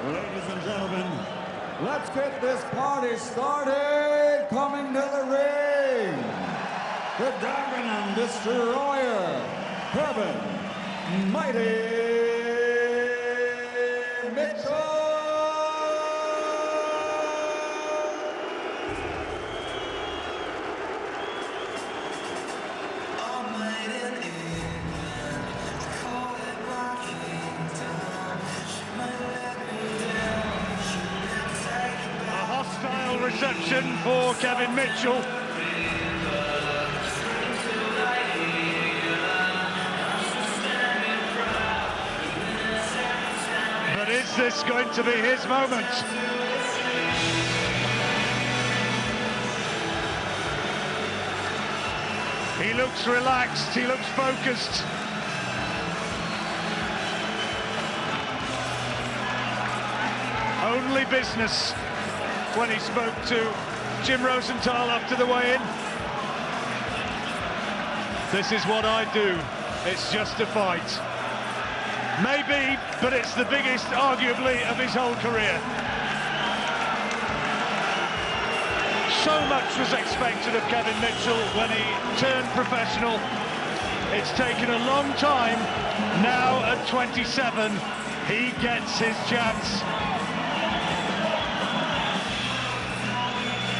Ladies and gentlemen, let's get this party started. Coming to the ring, the Dagenham Destroyer, Kevin Mighty Mitchell. Reception for Kevin Mitchell. But is this going to be his moment? He looks relaxed, he looks focused. Only business when he spoke to Jim Rosenthal after the weigh-in. This is what I do. It's just a fight. Maybe, but it's the biggest, arguably, of his whole career. So much was expected of Kevin Mitchell when he turned professional. It's taken a long time. Now at 27, he gets his chance.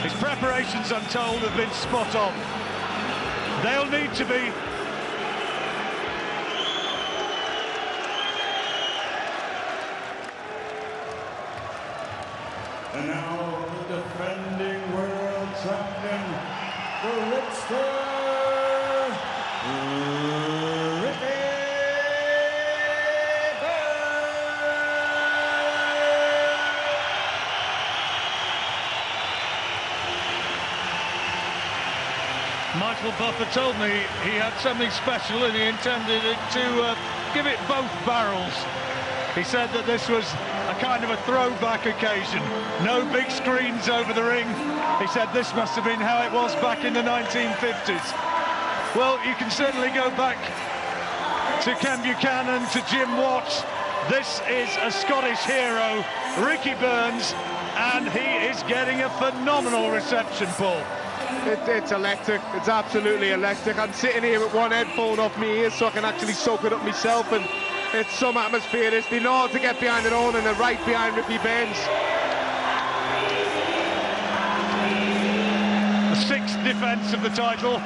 His preparations, I'm told, have been spot on. They'll need to be. And now the defending world champion, the Rickster, Ricky Michael Buffer told me he had something special and he intended it to give it both barrels. He said that this was a kind of a throwback occasion. No big screens over the ring. He said this must have been how it was back in the 1950s. Well, you can certainly go back to Ken Buchanan, to Jim Watt. This is a Scottish hero, Ricky Burns, and he is getting a phenomenal reception, Paul. It's electric. It's absolutely electric. I'm sitting here with one headphone off my ears so I can actually soak it up myself, and it's some atmosphere. They know how to get behind their own, and they're right behind Ricky Burns. A sixth defence of the title.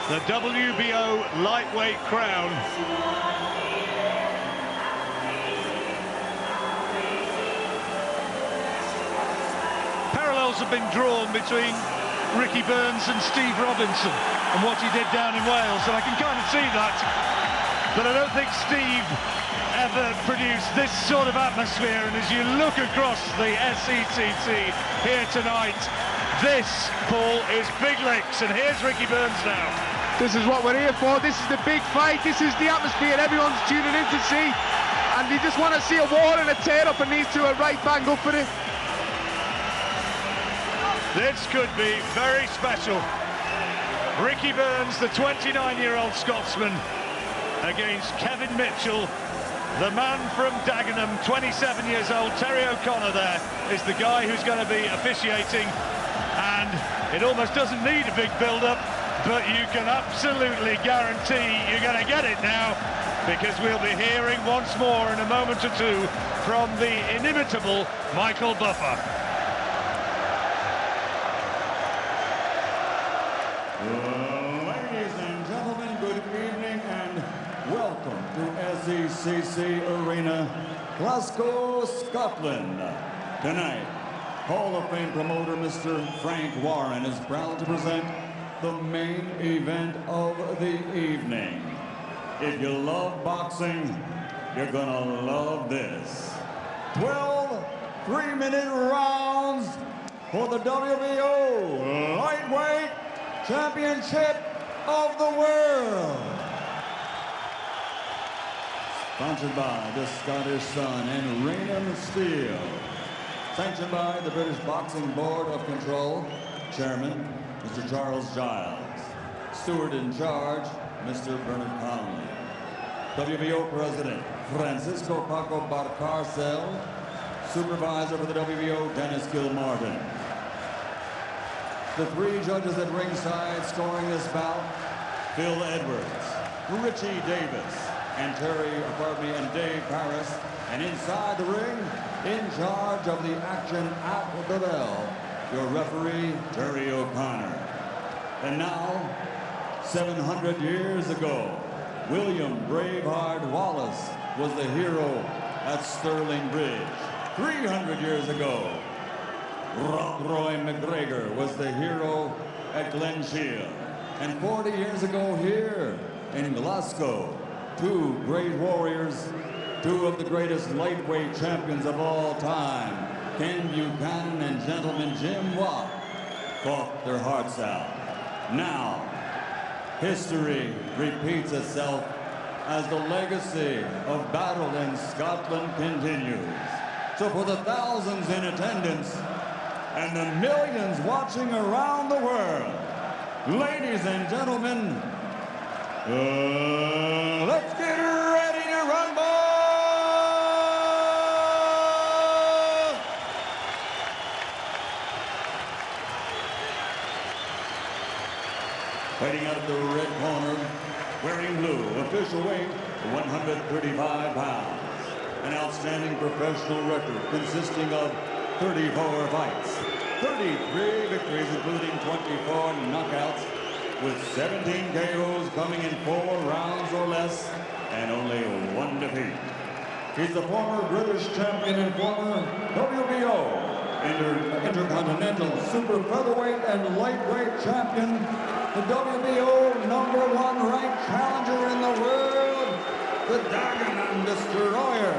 The WBO lightweight crown. Parallels have been drawn between Ricky Burns and Steve Robinson and what he did down in Wales, and I can kind of see that, but I don't think Steve ever produced this sort of atmosphere. And as you look across the SECC here tonight, this, Paul, is big licks, and here's Ricky Burns now. This is what we're here for. This is the big fight. This is the atmosphere everyone's tuning in to see, and you just want to see a war and a tear-up, and these two are right bang up for it. This could be very special. Ricky Burns, the 29-year-old Scotsman, against Kevin Mitchell, the man from Dagenham, 27 years old. Terry O'Connor there is the guy who's going to be officiating, and it almost doesn't need a big build-up, but you can absolutely guarantee you're going to get it now, because we'll be hearing once more in a moment or two from the inimitable Michael Buffer. Ladies and gentlemen, good evening and welcome to SECC Arena, Glasgow, Scotland. Tonight, Hall of Fame promoter Mr. Frank Warren is proud to present the main event of the evening. If you love boxing, you're gonna love this. 12 3-minute rounds for the WBO Lightweight Championship of the World. Sponsored by the Scottish Sun and Raynham Steel. Sanctioned by the British Boxing Board of Control, Chairman, Mr. Charles Giles. Steward in charge, Mr. Bernard Conley. WBO President Francisco Paco Barcarcel, Supervisor for the WBO Dennis Gilmartin. The three judges at ringside scoring this bout: Phil Edwards, Richie Davis, and Dave Paris. And inside the ring, in charge of the action at the bell, your referee, Terry O'Connor. And now, 700 years ago, William Braveheart Wallace was the hero at Stirling Bridge. 300 years ago, Roy McGregor was the hero at Glen Shiel. And 40 years ago here in Glasgow, two great warriors, two of the greatest lightweight champions of all time, Ken Buchanan and gentleman Jim Watt, fought their hearts out. Now, history repeats itself as the legacy of battle in Scotland continues. So for the thousands in attendance and the millions watching around the world, ladies and gentlemen, let's get ready to rumble! Fighting out of the red corner, wearing blue, official weight 135 pounds. An outstanding professional record consisting of 34 fights, 33 victories including 24 knockouts, with 17 KOs coming in 4 rounds or less, and only 1 defeat. He's the former British champion and former WBO Intercontinental Super Featherweight and Lightweight champion, the WBO #1 ranked challenger in the world, the Dragon and Destroyer,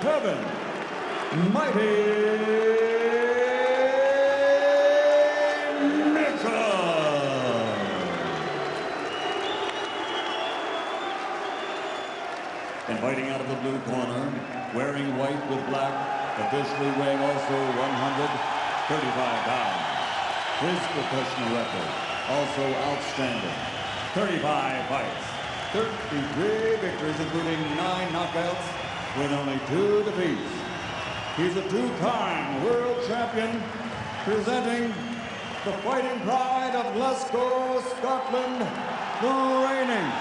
Kevin Mighty Mitchell. And fighting out of the blue corner, wearing white with black, officially weighing also 135 pounds. His professional record, also outstanding. 35 fights, 33 victories, including 9 knockouts, with only 2 defeats. He's a 2-time world champion, presenting the fighting pride of Glasgow, Scotland, the reigning,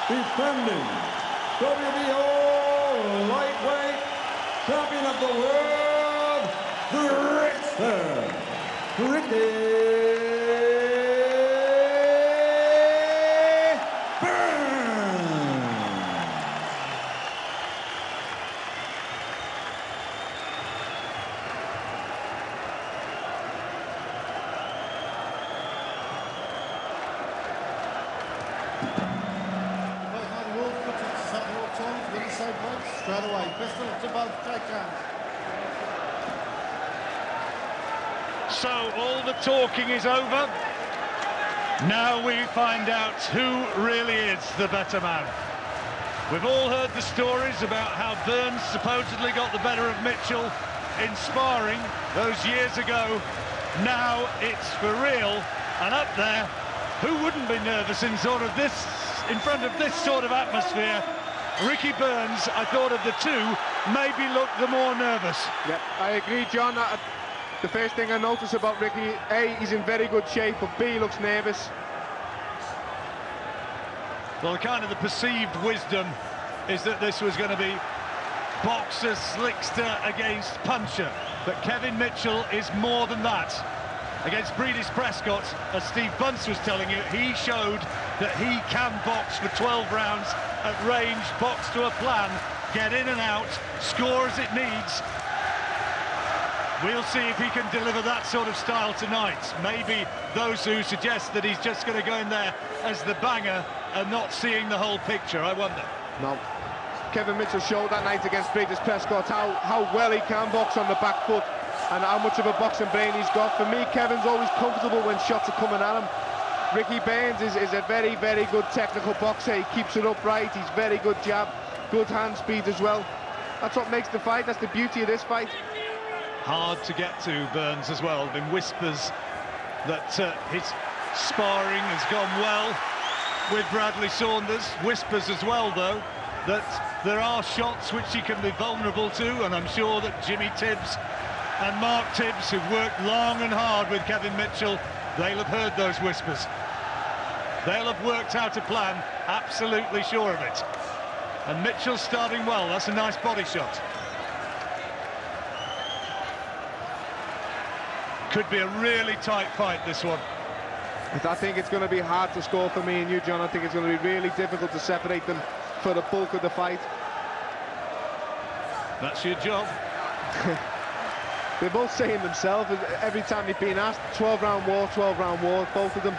defending WBO lightweight champion of the world, the Rickster, Ricky Burns. Straight away, pistol to both, take hands. So all the talking is over. Now we find out who really is the better man. We've all heard the stories about how Burns supposedly got the better of Mitchell in sparring those years ago. Now it's for real, and up there, who wouldn't be nervous in front of this sort of atmosphere? Ricky Burns, I thought of the two, maybe looked the more nervous. Yep, I agree, John. The first thing I noticed about Ricky, A, he's in very good shape, but B, he looks nervous. Well, kind of the perceived wisdom is that this was going to be boxer slickster against puncher, but Kevin Mitchell is more than that. Against Breedis Prescott, as Steve Bunce was telling you, he showed that he can box for 12 rounds at range, box to a plan, get in and out, score as it needs. We'll see if he can deliver that sort of style tonight. Maybe those who suggest that he's just going to go in there as the banger are not seeing the whole picture, I wonder. No. Kevin Mitchell showed that night against Breedis Prescott how well he can box on the back foot and how much of a boxing brain he's got. For me, Kevin's always comfortable when shots are coming at him. Ricky Burns is a very, very good technical boxer. He keeps it upright, he's very good jab, good hand speed as well. That's what makes the fight, that's the beauty of this fight. Hard to get to, Burns, as well. Been whispers that his sparring has gone well with Bradley Saunders. Whispers as well, though, that there are shots which he can be vulnerable to, and I'm sure that Jimmy Tibbs and Mark Tibbs, who've worked long and hard with Kevin Mitchell, they'll have heard those whispers. They'll have worked out a plan, absolutely sure of it. And Mitchell's starting well. That's a nice body shot. Could be a really tight fight, this one. I think it's going to be hard to score for me and you, John. I think it's going to be really difficult to separate them for the bulk of the fight. That's your job. They're both saying themselves, every time they've been asked, 12-round war, 12-round war, both of them.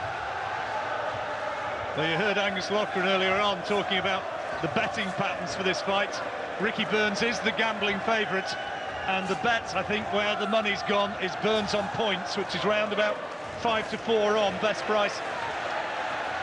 Well, you heard Angus Loughran earlier on talking about the betting patterns for this fight. Ricky Burns is the gambling favourite, and the bet, I think, where the money's gone is Burns on points, which is round about 5-4 on best price,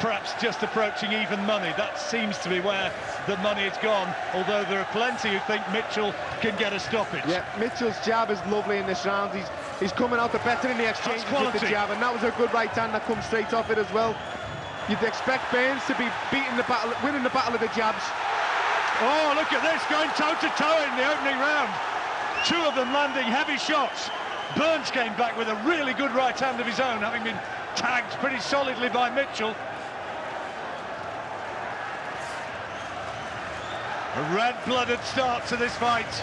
perhaps just approaching even money. That seems to be where the money has gone, although there are plenty who think Mitchell can get a stoppage. Yeah, Mitchell's jab is lovely in this round. He's coming out the better in the exchange with the jab, and that was a good right hand that comes straight off it as well. You'd expect Burns to be winning the battle of the jabs. Oh, look at this, going toe-to-toe in the opening round. Two of them landing heavy shots. Burns came back with a really good right hand of his own, having been tagged pretty solidly by Mitchell. A red-blooded start to this fight.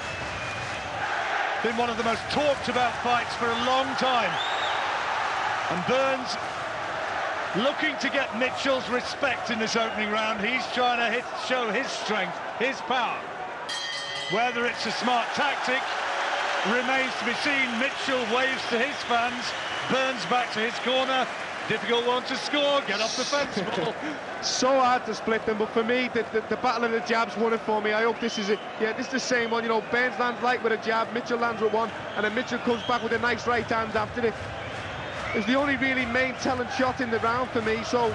Been one of the most talked about fights for a long time. And Burns looking to get Mitchell's respect in this opening round. He's trying to show his strength, his power. Whether it's a smart tactic remains to be seen. Mitchell waves to his fans, Burns back to his corner. Difficult one to score, get off the fence ball. So hard to split them, but for me, the battle of the jabs won it for me. I hope this is it. Yeah, this is the same one. You know, Burns lands light with a jab, Mitchell lands with one, and then Mitchell comes back with a nice right hand after it. It's the only really main telling shot in the round for me, so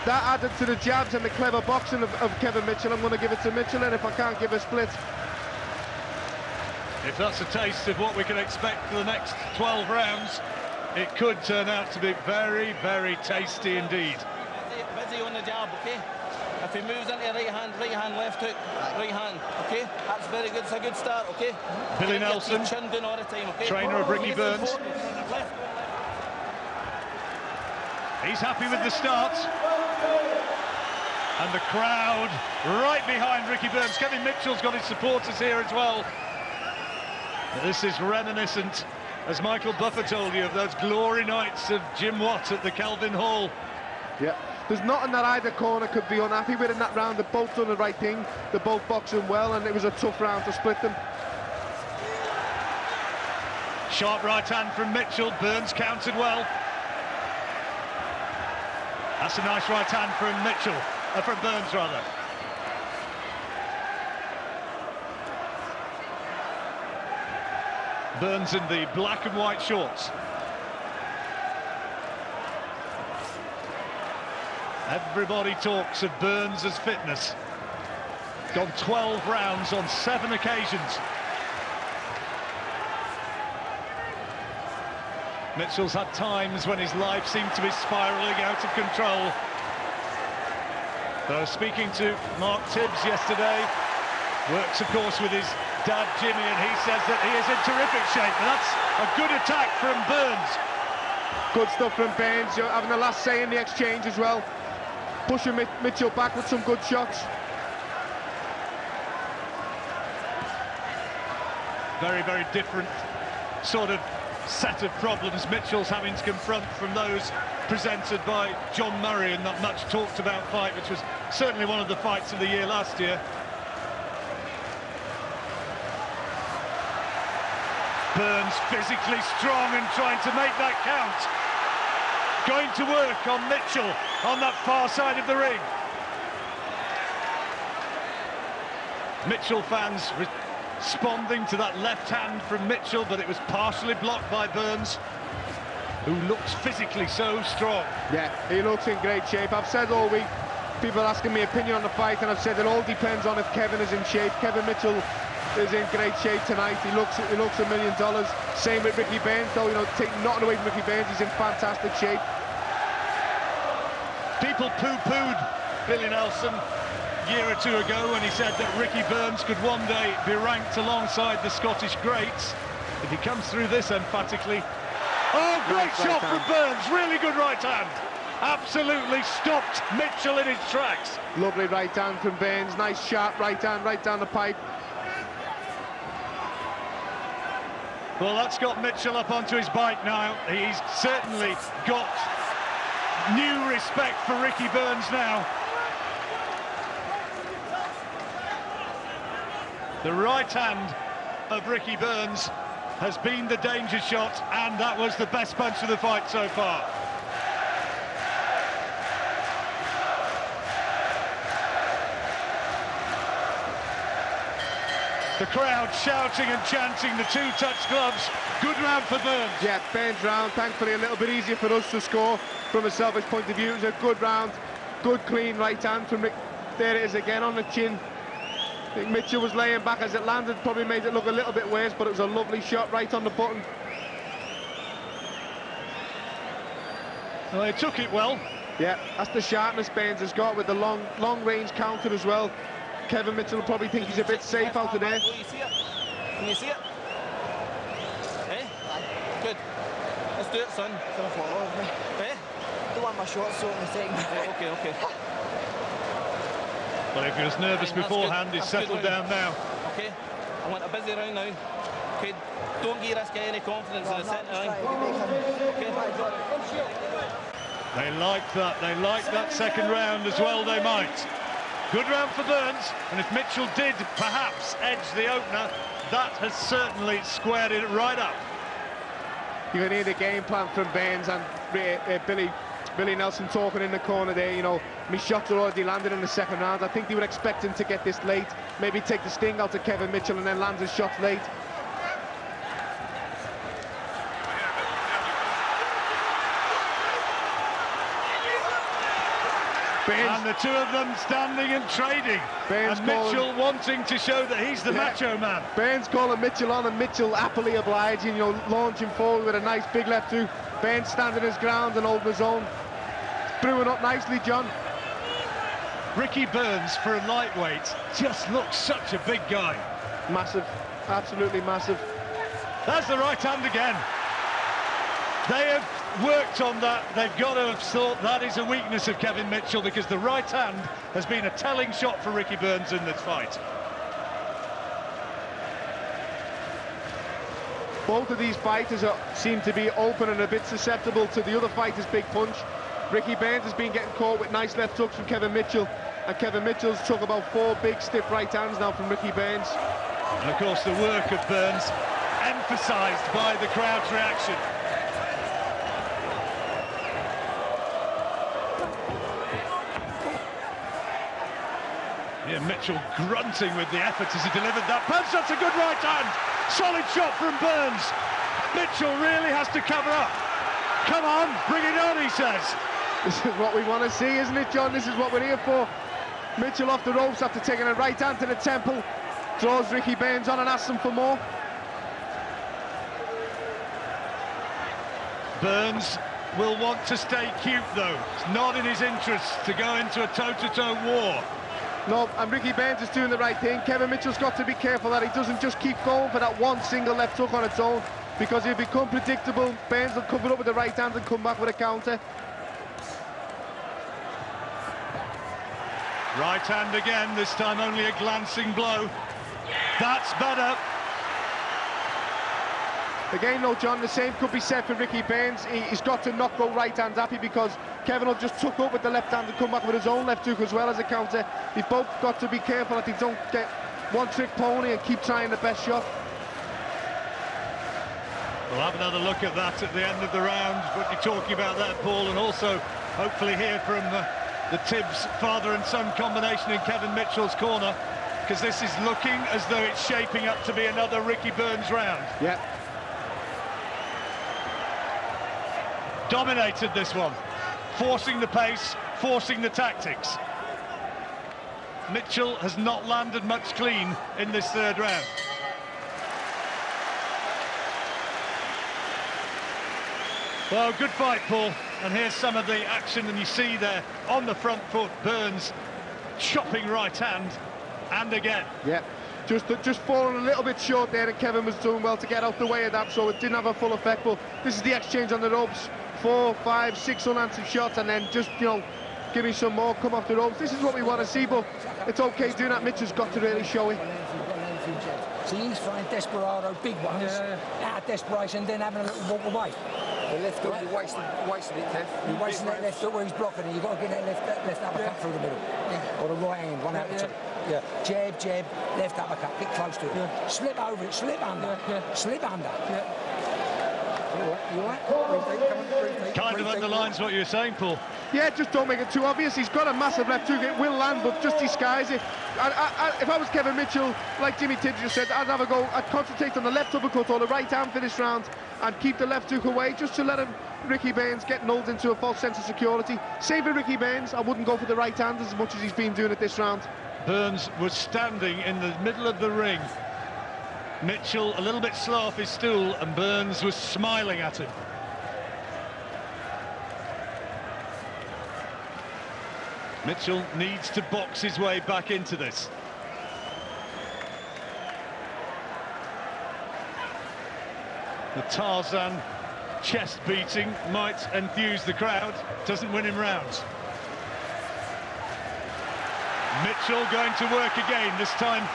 that added to the jabs and the clever boxing of Kevin Mitchell. I'm going to give it to Mitchell, and if I can't give a split. If that's a taste of what we can expect for the next 12 rounds, it could turn out to be very, very tasty indeed. Busy on the jab, okay? If he moves into right hand, left hook, right hand, okay? That's very good, it's a good start, okay? Billy Nelson, chin down all the time, okay? trainer of Ricky Burns. He's happy with the start. And the crowd right behind Ricky Burns. Kevin Mitchell's got his supporters here as well. This is reminiscent, as Michael Buffer told you, of those glory nights of Jim Watt at the Kelvin Hall. Yeah. There's nothing that either corner could be unhappy with in that round. They've both done the right thing. They're both boxing well, and it was a tough round to split them. Sharp right hand from Mitchell. Burns countered well. That's a nice right hand from Mitchell, from Burns rather. Burns in the black and white shorts. Everybody talks of Burns' fitness. Gone 12 rounds on 7 occasions. Mitchell's had times when his life seemed to be spiralling out of control. Speaking to Mark Tibbs yesterday, works of course with his dad Jimmy, and he says that he is in terrific shape, and that's a good attack from Burns. Good stuff from Burns, having the last say in the exchange as well. Pushing Mitchell back with some good shots. Very, very different sort of set of problems Mitchell's having to confront from those presented by John Murray in that much talked about fight, which was certainly one of the fights of the year last year. Burns physically strong and trying to make that count. Going to work on Mitchell on that far side of the ring. Mitchell fans responding to that left hand from Mitchell, but it was partially blocked by Burns, who looks physically so strong. Yeah, he looks in great shape. I've said all week, people asking me opinion on the fight, and I've said it all depends on if Kevin is in shape. Kevin Mitchell is in great shape tonight. He looks $1 million. Same with Ricky Burns, though, you know, take nothing away from Ricky Burns, he's in fantastic shape. People poo-pooed Billy Nelson year or two ago when he said that Ricky Burns could one day be ranked alongside the Scottish greats. If he comes through this emphatically. Oh, great shot from Burns, really good right hand. Absolutely stopped Mitchell in his tracks. Lovely right hand from Burns, nice sharp right hand right down the pipe. Well, that's got Mitchell up onto his bike now. He's certainly got new respect for Ricky Burns now. The right hand of Ricky Burns has been the danger shot, and that was the best punch of the fight so far. The crowd shouting and chanting the two-touch gloves. Good round for Burns. Yeah, Burns round, thankfully a little bit easier for us to score from a selfish point of view. It was a good round, good clean right hand from Rick. There it is again on the chin. I think Mitchell was laying back as it landed, probably made it look a little bit worse, but it was a lovely shot right on the button. Well, he took it well. Yeah, that's the sharpness Burns has got with the long-range counter as well. Kevin Mitchell will probably think he's a bit safe out of there. Can you see it? Can you see it? Eh? Good. Let's do it, son. Eh? Don't want my shorts so in the second. Oh, okay. Well, if he was nervous beforehand, he's settled down now. Okay, I want a busy round now. Okay, don't give this guy any confidence in the centre line. Okay. They like that second round as well, they might. Good round for Burns, and if Mitchell did perhaps edge the opener, that has certainly squared it right up. You can hear the game plan from Burns and Billy Nelson talking in the corner there. You know, my shots are already landed in the second round. I think they were expecting to get this late, maybe take the sting out of Kevin Mitchell and then land his shots late. And the two of them standing and trading. Burns and Mitchell wanting to show that he's the macho man. Burns calling Mitchell on, and Mitchell happily obliging, you know, launching forward with a nice big left hook. Burns standing his ground and holding his own. It's brewing up nicely, John. Ricky Burns, for a lightweight, just looks such a big guy. Massive, absolutely massive. That's the right hand again. They have worked on that. They've got to have thought that is a weakness of Kevin Mitchell, because the right hand has been a telling shot for Ricky Burns in this fight. Both of these fighters seem to be open and a bit susceptible to the other fighter's big punch. Ricky Burns has been getting caught with nice left hooks from Kevin Mitchell, and Kevin Mitchell's took about 4 big stiff right hands now from Ricky Burns. And of course the work of Burns emphasised by the crowd's reaction. Yeah, Mitchell grunting with the effort as he delivered that punch. That's a good right hand. Solid shot from Burns. Mitchell really has to cover up. Come on, bring it on, he says. This is what we want to see, isn't it, John? This is what we're here for. Mitchell off the ropes after taking a right hand to the temple. Draws Ricky Burns on and asks him for more. Burns will want to stay cute, though. It's not in his interest to go into a toe-to-toe war. No, and Ricky Burns is doing the right thing. Kevin Mitchell's got to be careful that he doesn't just keep going for that one single left hook on its own, because he'll become predictable. Burns will cover up with the right hand and come back with a counter. Right hand again, this time only a glancing blow. That's better. Again, though, John, the same could be said for Ricky Burns. He's got to not go right hand happy, because Kevin will just tuck up with the left hand and come back with his own left hook as well as a counter. They've both got to be careful that they don't get one-trick pony and keep trying the best shot. We'll have another look at that at the end of the round, what you're talking about there, Paul, and also hopefully hear from the Tibbs father and son combination in Kevin Mitchell's corner, because this is looking as though it's shaping up to be another Ricky Burns round. Yeah. Dominated this one, forcing the pace, forcing the tactics. Mitchell has not landed much clean in this third round. Well, good fight, Paul, and here's some of the action, and you see there on the front foot Burns chopping right hand, and again. Yeah, just falling a little bit short there, and Kevin was doing well to get out the way of that, so it didn't have a full effect. But this is the exchange on the ropes: 4, 5, 6 unanswered shots, and then just, you know, give me some more, come off the ropes. This is what we want to see, but it's okay doing that. Mitchell's got to really show it. See, he's trying desperado, big ones, out of desperation, then having a little walk away. The left hook, you wasted it, Kev. You're wasting that left hook where he's blocking it. You've got to get that left uppercut through the middle. Or the right hand, one out of two. Jab, jab, left uppercut, get close to it. Slip over it, slip under. Slip under. You all right? Kind of underlines what you were saying, Paul. Yeah, just don't make it too obvious. He's got a massive left hook. It will land, but just disguise it. If I was Kevin Mitchell, like Jimmy Tibbs just said, I'd have a go. I'd concentrate on the left uppercut or the right hand for this round and keep the left hook away, just to let Ricky Baines get lulled into a false sense of security. Same for Ricky Baines. I wouldn't go for the right hand as much as he's been doing it this round. Burns was standing in the middle of the ring. Mitchell a little bit slow off his stool, and Burns was smiling at him. Mitchell needs to box his way back into this. The Tarzan chest beating might enthuse the crowd, doesn't win him rounds. Mitchell going to work again, this time.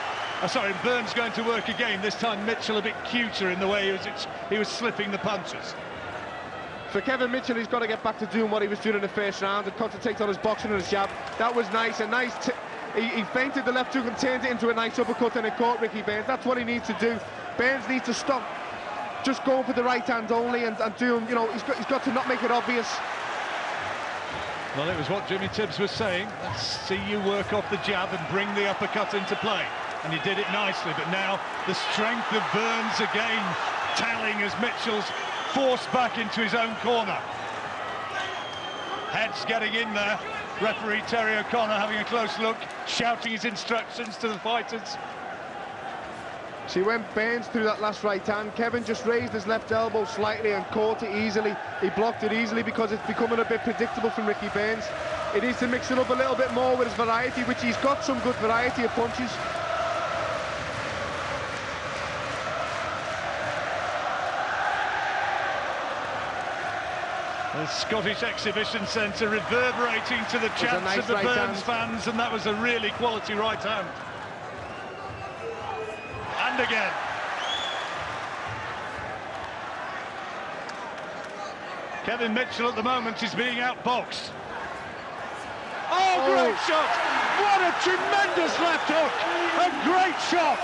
Burns going to work again, this time Mitchell a bit cuter in the way he was slipping the punches. For Kevin Mitchell, he's got to get back to doing what he was doing in the first round and concentrate on his boxing and his jab. That was nice, he feinted the left hook and turned it into a nice uppercut, and it caught Ricky Baines. That's what he needs to do. Baines needs to stop just going for the right hand only and doing, you know, he's got to not make it obvious. Well, it was what Jimmy Tibbs was saying. Let's see you work off the jab and bring the uppercut into play. And he did it nicely, but now the strength of Burns again telling as Mitchell's forced back into his own corner. Heads getting in there. Referee Terry O'Connor having a close look, shouting his instructions to the fighters. See, when Baines threw that last right hand, Kevin just raised his left elbow slightly and caught it easily. He blocked it easily because it's becoming a bit predictable from Ricky Baines. He needs to mix it up a little bit more with his variety, which he's got some good variety of punches. The Scottish Exhibition Centre reverberating to the chants nice of the right Burns hand. fans, and that was a really quality right hand. And again. Kevin Mitchell at the moment is being outboxed. Oh, great shot! What a tremendous left hook! A great shot!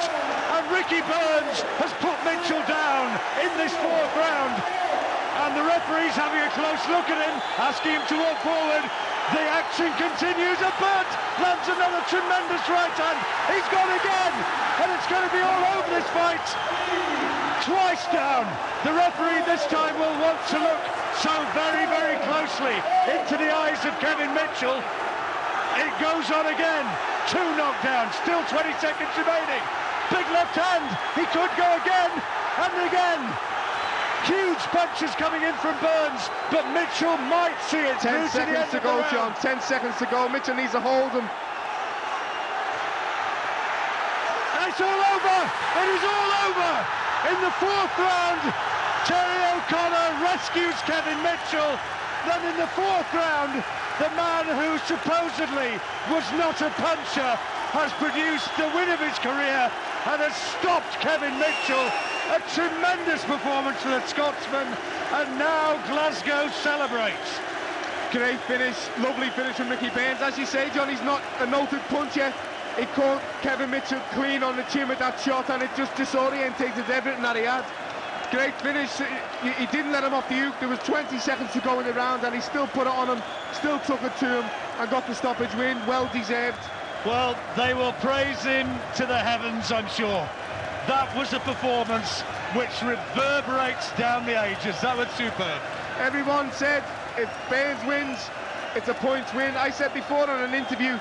And Ricky Burns has put Mitchell down in this fourth round. And the referee's having a close look at him, asking him to walk forward. The action continues, and Burns lands another tremendous right hand. He's gone again, and it's going to be all over this fight. Twice down. The referee this time will want to look so very, very closely into the eyes of Kevin Mitchell. It goes on again. 2 knockdowns, still 20 seconds remaining. Big left hand, he could go again, and again. Huge punches coming in from Burns, but Mitchell might see it. 10 seconds to go, John. 10 seconds to go. Mitchell needs to hold him. And it's all over. It is all over. In the fourth round, Terry O'Connor rescues Kevin Mitchell. Then in the fourth round, the man who supposedly was not a puncher has produced the win of his career and has stopped Kevin Mitchell. A tremendous performance for the Scotsman, and now Glasgow celebrates. Great finish, lovely finish from Ricky Baines. As you say, John, he's not a noted puncher. He caught Kevin Mitchell clean on the chin with that shot, and it just disorientated everything that he had. Great finish. He didn't let him off the hook. There was 20 seconds to go in the round, and he still put it on him, still took it to him, and got the stoppage win. Well deserved. Well, they will praise him to the heavens, I'm sure. That was a performance which reverberates down the ages. That was superb. Everyone said if Baines wins, it's a points win. I said before on an interview,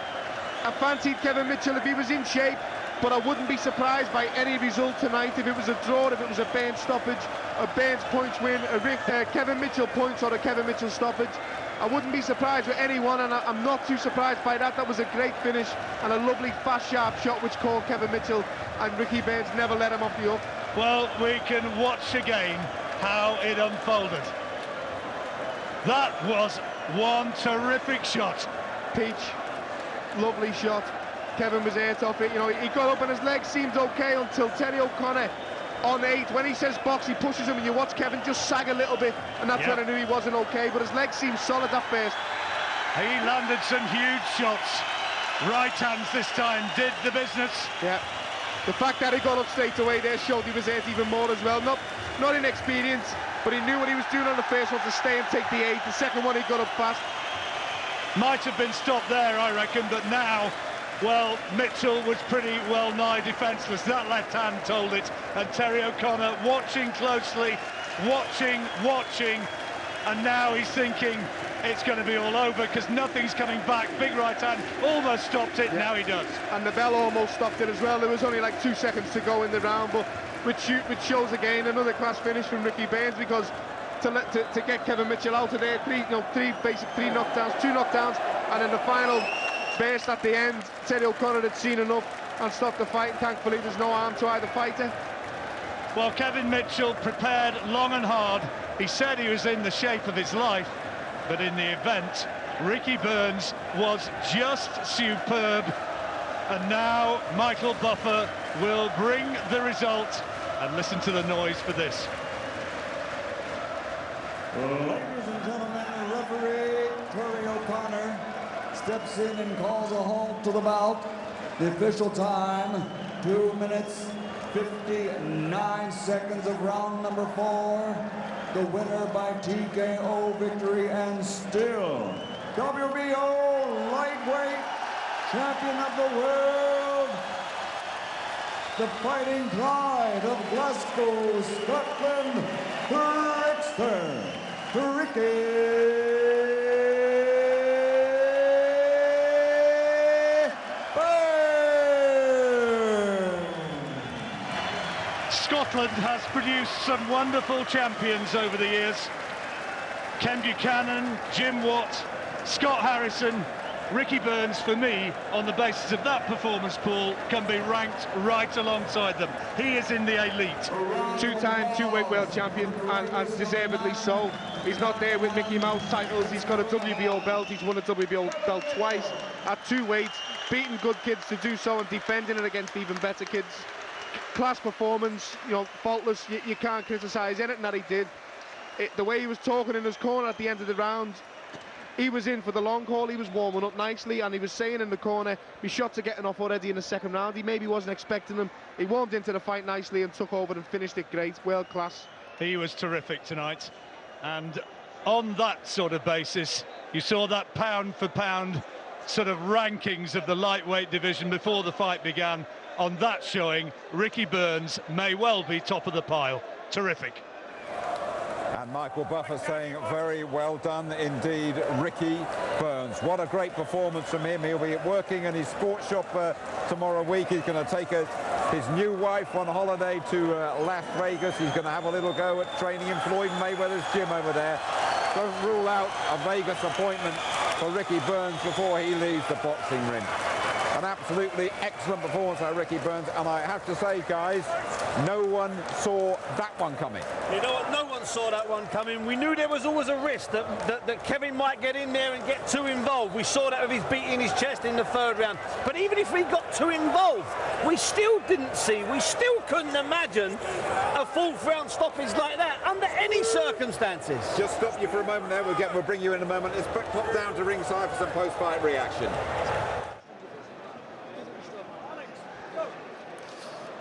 I fancied Kevin Mitchell if he was in shape, but I wouldn't be surprised by any result tonight if it was a draw, if it was a Baines stoppage, a Baines points win, a Kevin Mitchell points or a Kevin Mitchell stoppage. I wouldn't be surprised with anyone, and I'm not too surprised by that. That was a great finish and a lovely fast, sharp shot which caught Kevin Mitchell, and Ricky Burns never let him off the hook. Well, we can watch again how it unfolded. That was one terrific shot. Peach, lovely shot. Kevin was hurt off it. You know, he got up and his leg seemed okay until Terry O'Connor on 8. When he says box, he pushes him, and you watch Kevin just sag a little bit, and that's when I knew he wasn't okay. But his leg seemed solid at first. He landed some huge shots. Right hands this time did the business. Yeah. The fact that he got up straight away there showed he was hurt even more as well. Not inexperienced, but he knew what he was doing on the first one to stay and take the 8. The second one he got up fast. Might have been stopped there, I reckon, but now, well, Mitchell was pretty well nigh defenceless. That left hand told it, and Terry O'Connor watching closely, watching, and now he's thinking it's going to be all over because nothing's coming back. Big right hand almost stopped it, now he does. And the bell almost stopped it as well. There was only like 2 seconds to go in the round, but which shows again another class finish from Ricky Burns, because to get Kevin Mitchell out of there, three knockdowns, 2 knockdowns, and in the final burst at the end, Terry O'Connor had seen enough and stopped the fight, and thankfully there's no harm to either fighter. Well, Kevin Mitchell prepared long and hard. He said he was in the shape of his life, but in the event, Ricky Burns was just superb. And now Michael Buffer will bring the result, and listen to the noise for this. Ladies and gentlemen, referee Terry O'Connor steps in and calls a halt to the bout. The official time, 2 minutes, 59 seconds of round number 4. The winner by TKO victory, and still WBO lightweight champion of the world, the Fighting Pride of Glasgow, Scotland, Rickster, Ricky Scotland has produced some wonderful champions over the years. Ken Buchanan, Jim Watt, Scott Harrison, Ricky Burns, for me, on the basis of that performance, Paul, can be ranked right alongside them. He is in the elite. 2-time 2-weight world champion, and deservedly so. He's not there with Mickey Mouse titles. He's got a WBO belt. He's won a WBO belt twice at 2 weights, beating good kids to do so and defending it against even better kids. Class performance, you know, faultless. You can't criticise anything that he did. The way he was talking in his corner at the end of the round, he was in for the long haul. He was warming up nicely, and he was saying in the corner, his shots are getting off already in the second round. He maybe wasn't expecting them. He warmed into the fight nicely and took over and finished it great. World class. He was terrific tonight, and on that sort of basis, you saw that pound for pound sort of rankings of the lightweight division before the fight began. On that showing, Ricky Burns may well be top of the pile. Terrific. And Michael Buffer saying very well done indeed, Ricky Burns. What a great performance from him. He'll be working in his sports shop tomorrow week. He's going to take his new wife on holiday to Las Vegas. He's going to have a little go at training in Floyd Mayweather's gym over there. Don't rule out a Vegas appointment for Ricky Burns before he leaves the boxing ring. An absolutely excellent performance by Ricky Burns, and I have to say, guys, no one saw that one coming. You know what? No one saw that one coming. We knew there was always a risk that Kevin might get in there and get too involved. We saw that with his beating his chest in the 3rd round. But even if we got too involved, we still didn't see, we still couldn't imagine a 4th round stoppage like that under any circumstances. Just stop you for a moment there. We'll bring you in a moment. Let's pop down to ringside for some post-fight reaction.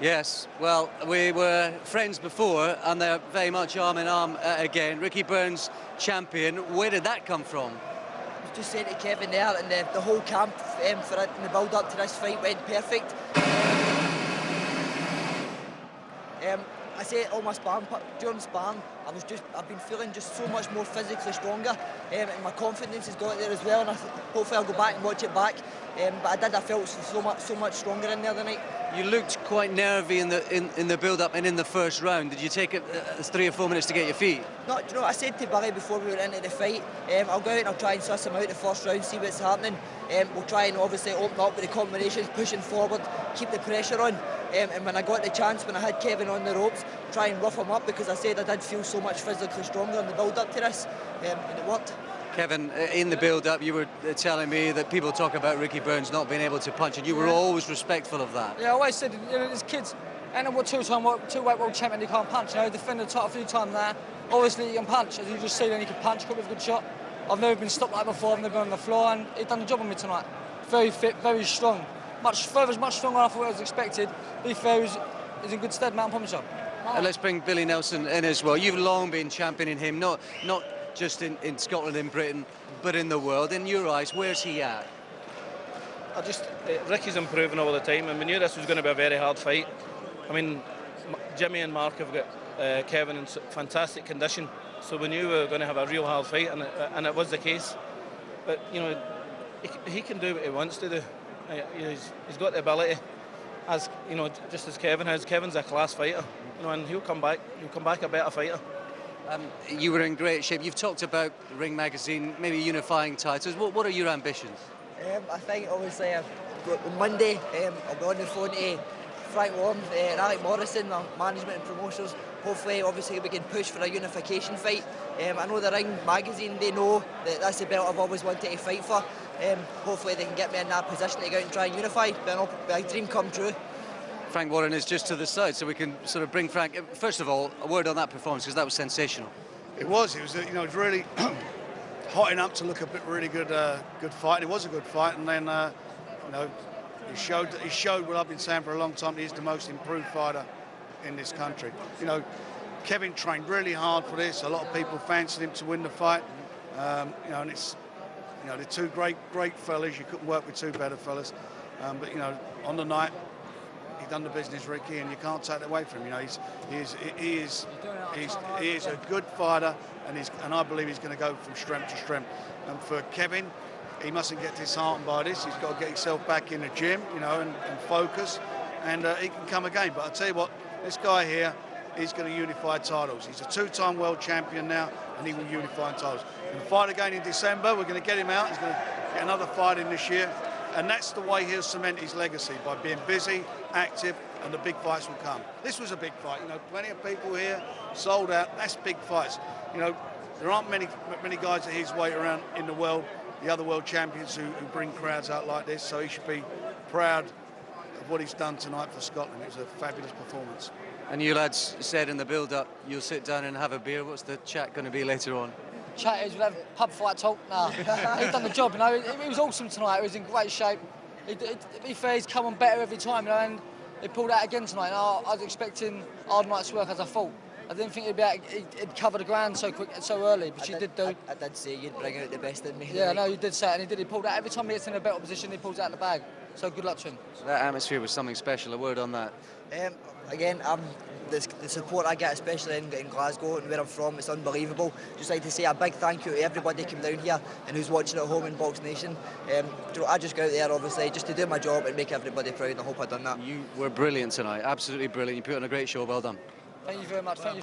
Yes, well, we were friends before, and they're very much arm in arm again. Ricky Burns, champion. Where did that come from? I was just saying to Kevin there, and the whole camp for it, and the build-up to this fight went perfect. I say all my sparring, during sparring, I've been feeling just so much more physically stronger, and my confidence has got there as well, and hopefully I'll go back and watch it back. But I felt so much stronger in there tonight. You looked quite nervy in the build-up and in the first round. Did you take 3 or 4 minutes to get your feet? No, do you know what I said to Billy before we went into the fight? I'll go out and I'll try and suss him out the first round, see what's happening. We'll try and obviously open up with the combinations, pushing forward, keep the pressure on. And when I got the chance, when I had Kevin on the ropes, try and rough him up, because I said I did feel so much physically stronger in the build-up to this, and it worked. Kevin, in the build-up, you were telling me that people talk about Ricky Burns not being able to punch, and you were always respectful of that. Yeah, I always said, you know, there's kids, and a two-weight world champion, he can't punch. You know, he defended the title a few times there. Obviously, he can punch, as you just see, then he can punch, quick with a good shot. I've never been stopped like before. I've never been on the floor, and he done the job on me tonight. Very fit, very strong. Much stronger than I thought I was expected. To be fair, he's in good stead, man, I promise you. And let's bring Billy Nelson in as well. You've long been championing him, not just in Scotland and Britain, but in the world. In your eyes, where's he at? Ricky's improving all the time, and we knew this was going to be a very hard fight. I mean, Jimmy and Mark have got Kevin in fantastic condition, so we knew we were going to have a real hard fight, and it was the case. But you know, he can do what he wants to do. He's got the ability, as you know, just as Kevin has. Kevin's a class fighter, you know, and he'll come back a better fighter. You were in great shape. You've talked about Ring Magazine, maybe unifying titles. What are your ambitions? I think obviously on Monday I'll be on the phone to Frank Warren and Alec Morrison, our management and promotions. Hopefully, obviously, we can push for a unification fight. I know the Ring Magazine, they know that that's the belt I've always wanted to fight for. Hopefully they can get me in that position to go out and try and unify. Be a dream come true. Frank Warren is just to the side, so we can sort of bring Frank. First of all, a word on that performance, because that was sensational. It was, you know, really hotting up to look a really good fight. It was a good fight, and then you know, he showed what I've been saying for a long time. He's the most improved fighter in this country. You know, Kevin trained really hard for this. A lot of people fancied him to win the fight. You know, and it's, you know, they're two great fellas. You couldn't work with two better fellas. But you know, on the night, he done the business, Ricky, and you can't take it away from him. You know, he is a good fighter, and I believe he's going to go from strength to strength. And for Kevin, he mustn't get disheartened by this. He's got to get himself back in the gym, you know, and focus, and he can come again. But I tell you what, this guy here, he's going to unify titles. He's a two-time world champion now, and he will unify titles. He'll fight again in December. We're going to get him out. He's going to get another fight in this year. And that's the way he'll cement his legacy, by being busy, active, and the big fights will come. This was a big fight, you know, plenty of people here, sold out. That's big fights. You know, there aren't many guys at his weight around in the world, the other world champions who bring crowds out like this, so he should be proud of what he's done tonight for Scotland. It was a fabulous performance. And you lads said in the build-up, you'll sit down and have a beer. What's the chat going to be later on? Chat is, we'll have pub fight talk. Nah, he's done the job, you know. He was awesome tonight. He was in great shape. To be fair, he's come on better every time, you know, and he pulled out again tonight. I was expecting hard night's work, as I thought. I didn't think he'd cover the ground so quick, so early, but he did do. I did say you'd bring out the best in me. Yeah, no, you did say it, and he did. He pulled out every time he gets in a better position. He pulls out the bag. So good luck to him. That atmosphere was something special. A word on that. Again, the support I get, especially in Glasgow and where I'm from, it's unbelievable. Just like to say a big thank you to everybody who came down here and who's watching at home in Box Nation. I just go out there, obviously, just to do my job and make everybody proud, and I hope I've done that. You were brilliant tonight, absolutely brilliant. You put on a great show, well done. Thank you very much. Thank you.